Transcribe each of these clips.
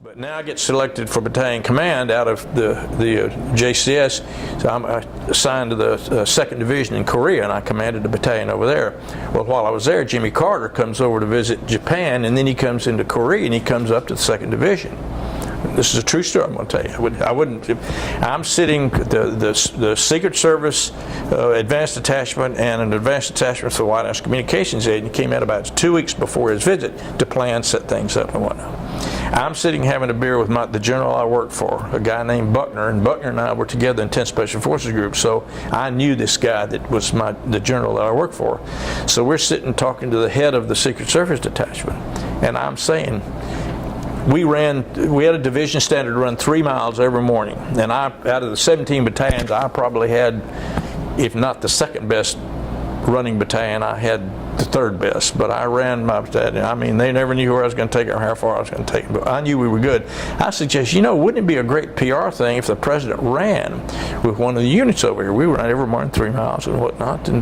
But now I get selected for battalion command out of the JCS, so I'm assigned to the 2nd Division in Korea, and I commanded the battalion over there. Well, while I was there, Jimmy Carter comes over to visit Japan, and then he comes into Korea, and he comes up to the 2nd Division. This is a true story I'm going to tell you. I'm sitting, the Secret Service advanced detachment and an advanced detachment for the White House Communications Agency came out about 2 weeks before his visit to plan, set things up and whatnot. I'm sitting having a beer with the general I worked for, a guy named Buckner, and Buckner and I were together in 10th Special Forces Group, so I knew this guy that was the general that I worked for. So we're sitting talking to the head of the Secret Service detachment, and I'm saying, we had a division standard to run 3 miles every morning, and out of the 17 battalions, I probably had, if not the 2nd best running battalion, I had the 3rd best, but I ran my battalion. I mean, they never knew where I was going to take it or how far I was going to take it, but I knew we were good. I suggest, wouldn't it be a great PR thing if the president ran with one of the units over here? We ran every morning 3 miles and whatnot, and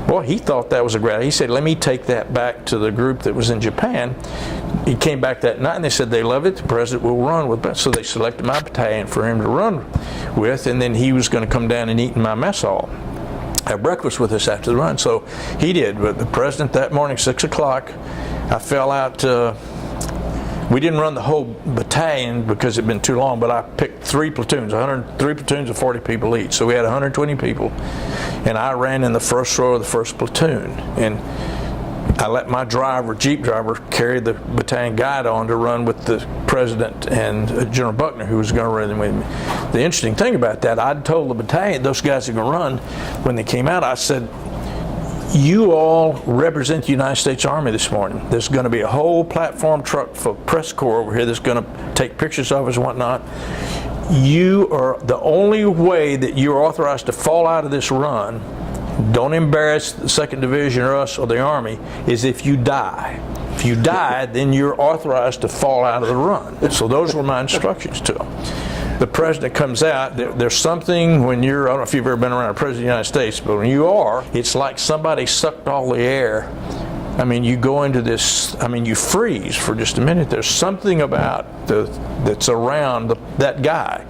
boy, he thought that was a great idea. He said, let me take that back to the group that was in Japan. He came back that night and they said they love it, the president will run with it. So they selected my battalion for him to run with, and then he was going to come down and eat in my mess hall, have breakfast with us after the run. So he did, but the president that morning, 6 o'clock, I fell out. We didn't run the whole battalion because it had been too long, but I picked 3 platoons, 3 platoons of 40 people each. So we had 120 people, and I ran in the first row of the 1st platoon. And I let my Jeep driver, carry the battalion guide on to run with the president and General Buckner, who was going to run with me. The interesting thing about that, I'd told the battalion, those guys are going to run, when they came out, I said, you all represent the United States Army this morning. There's going to be a whole platform truck for press corps over here that's going to take pictures of us and whatnot. You are the only way that you're authorized to fall out of this run, don't embarrass the 2nd Division or us or the Army, is if you die. If you die, then you're authorized to fall out of the run. So those were my instructions to them. The president comes out, there's something when you're, I don't know if you've ever been around a president of the United States, but when you are, it's like somebody sucked all the air. I mean, you go into this, you freeze for just a minute. There's something about that's around that guy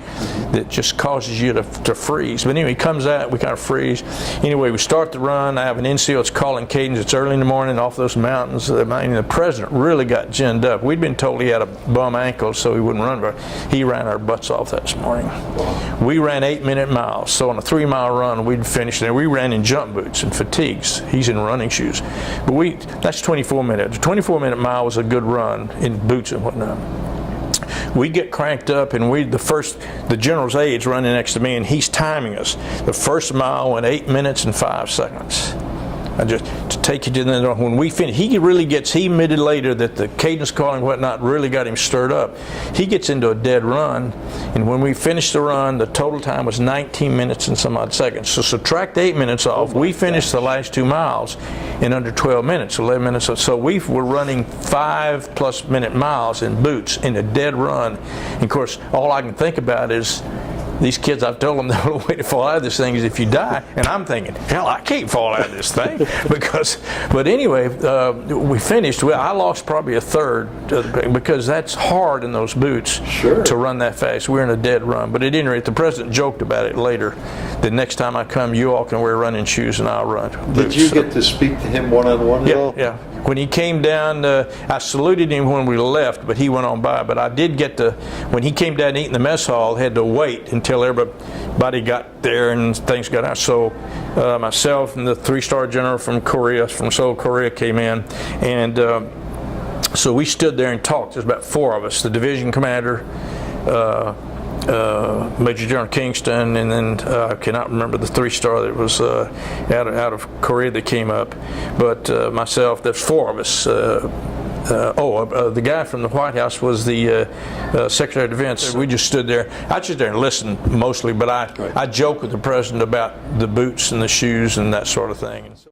that just causes you to freeze. But anyway, he comes out, we kind of freeze. Anyway, we start the run. I have an NCO, it's calling cadence. It's early in the morning off those mountains. The president really got ginned up. We'd been told he had a bum ankle, so he wouldn't run, but he ran our butts off this morning. We ran 8-minute miles. So on a 3-mile run, we'd finished there. We ran in jump boots and fatigues. He's in running shoes. But that's 24 minutes. A 24-minute mile was a good run in boots and whatnot. We get cranked up, and the general's aide's running next to me, and he's timing us. The first mile went 8 minutes and 5 seconds. To take you to the end, when we finish, he admitted later that the cadence calling and whatnot really got him stirred up. He gets into a dead run, and when we finished the run, the total time was 19 minutes and some odd seconds. So subtract 8 minutes off. We finished the last 2 miles in under 12 minutes, 11 minutes. So we were running 5+ minute miles in boots in a dead run. And of course, all I can think about is, these kids, I've told them the only way to fall out of this thing is if you die. And I'm thinking, hell, I can't fall out of this thing. But anyway, we finished. I lost probably a third because that's hard in those boots to run that fast. We're in a dead run. But at any rate, the president joked about it later. The next time I come, you all can wear running shoes and I'll run boots. Did you get to speak to him one-on-one at all? Yeah. When he came down, I saluted him when we left, but he went on by. But I did get to, when he came down to eat in the mess hall, had to wait until everybody got there and things got out. So myself and the 3-star general from Korea, from Seoul, Korea, came in, and so we stood there and talked. There's about 4 of us: the division commander, Major General Kingston, and then I cannot remember the 3-star that was out of Korea that came up. But myself, there's 4 of us. The guy from the White House was the Secretary of Defense. We just stood there. I stood there and listened mostly, but I joked with the president about the boots and the shoes and that sort of thing.